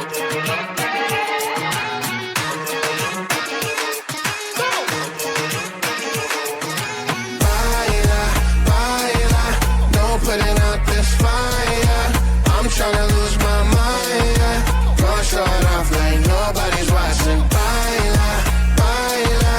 Baila, baila, no putting out this fire. I'm tryna lose my mind, yeah. Gonna start off like nobody's watching. Baila, baila,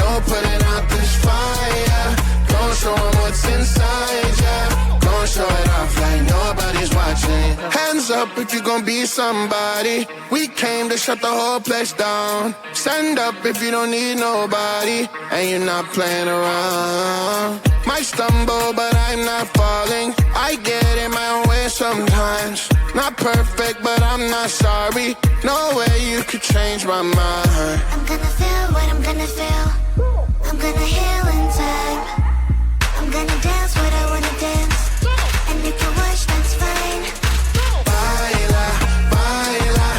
no putting out this fire. Gonna show 'em what's inside, yeah. Gonna show it off like nobody's watching. Hands up if you gon' be somebody. We came to shut the whole place down. Stand up if you don't need nobody and you're not playing around. Might stumble, but I'm not falling. I get in my own way sometimes. Not perfect, but I'm not sorry. No way you could change my mind. I'm gonna feel what I'm gonna feel. I'm gonna heal in time. I'm gonna dance what I wanna dance. And if you watch, that's fine. Baila, baila,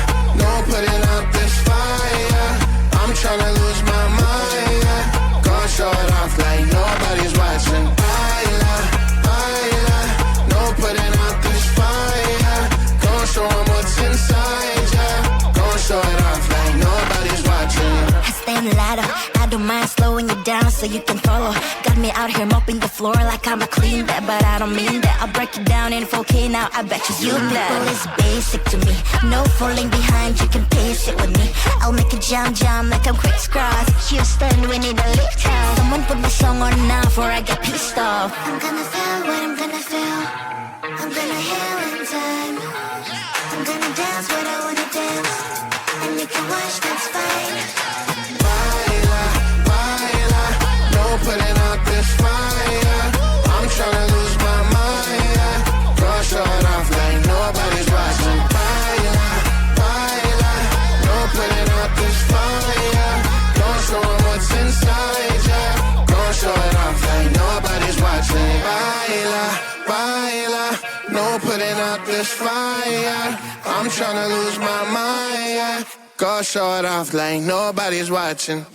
no putting out this fire. I'm tryna lose my mind, yeah. Gonna show it off like nobody's watching. Baila, baila, no putting out this fire. Gonna show 'em what's inside, yeah. Gonna show it off like nobody's watching. I stay on the ladder. I don't mind slowing you down so you can follow. Got me out here mopping the floor like I'm a clean that, but I don't mean that. I'll break it down in 4K now. I bet you that. It's basic to me. No falling behind. You can pace it with me. I'll make it jump, like I'm quick cross. Houston, we need a lift out. Someone put my song on now before I get pissed off. I'm gonna feel what I'm gonna feel. I'm gonna heal in time. I'm gonna dance what I wanna dance. And you can watch, that's fine. Baila, baila, no putting out this fire. I'm tryna lose my mind, yeah. Gonna show it off like nobody's watching. Baila, baila, no putting out this fire. Gonna show 'em what's inside, yeah. Gonna show it off like nobody's watching. Baila, baila, no putting out this fire. I'm tryna lose my mind, yeah. Gonna show it off like nobody's watching.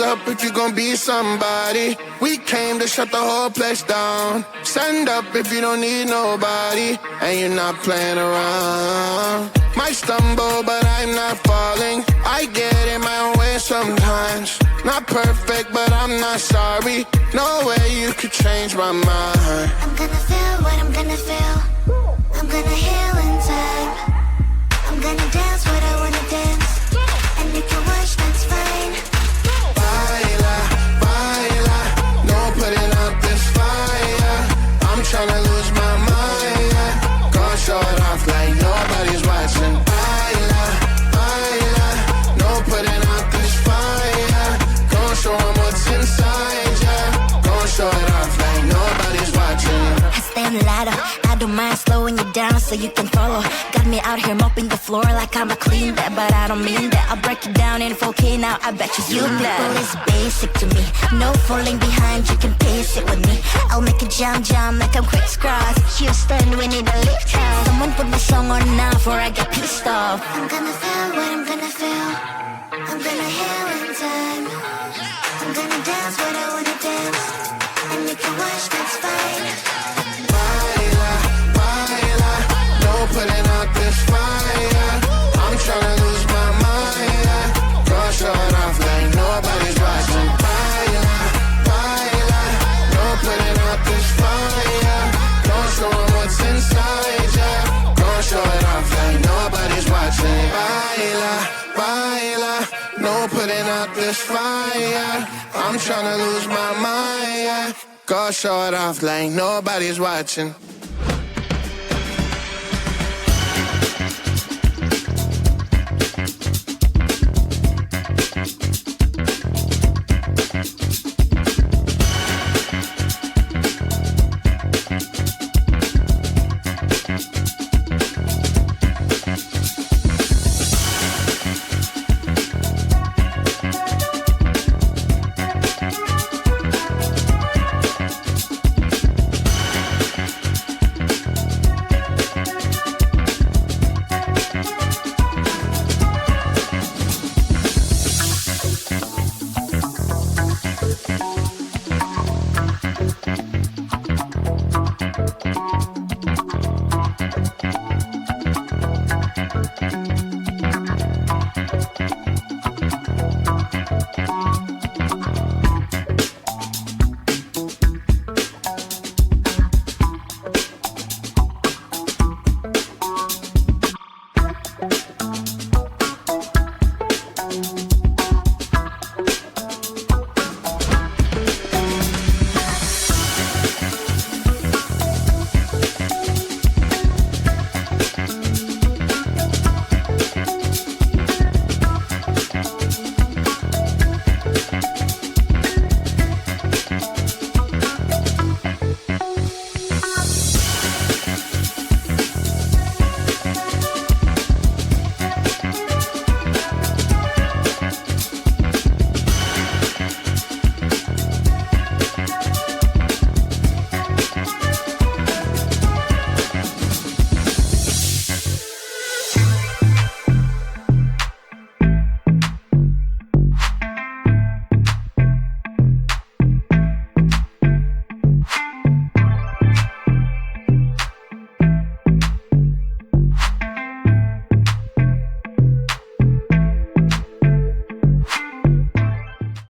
up if you gon' be somebody. We came to shut the whole place down. Stand up if you don't need nobody, and you're not playing around. Might stumble, but I'm not falling. I get in my own way sometimes. Not perfect, but I'm not sorry. No way you could change my mind. I'm gonna feel what I'm gonna feel. I'm gonna heal in time. I'm gonna dance what I wanna dance. And if you watch, that's fine. Baila, baila, no putting out this fire. I'm tryna lose my mind, yeah. Gonna show it off like nobody's watching. Baila, baila, no putting out this fire. Gonna show 'em what's inside, yeah. Gonna show it off like nobody's watching. I stand louder, I don't mind slowing you down so you can follow. Got me out here mopping the floor like I'm a clean that, but I don't mean that. I'll break it down in 4K now, I bet you people is basic to me. No falling behind, you can pace it with me. I'll make a jump like I'm crisscross. Houston, we need a lift out. Someone put my song on now before I get pissed off. I'm gonna feel what I'm gonna feel. I'm gonna heal in time. I'm gonna dance what I wanna dance. And if you watch, that's fine. Baila, baila, no putting out this fire. I'm tryna lose my mind, yeah. Gonna show it off like nobody's watching. Baila, baila, no putting out this fire. Gonna show 'em what's inside, yeah. Gonna show it off like nobody's watching. Baila, baila, no putting out this fire. I'm tryna lose my mind, yeah. Gonna show it off like nobody's watching.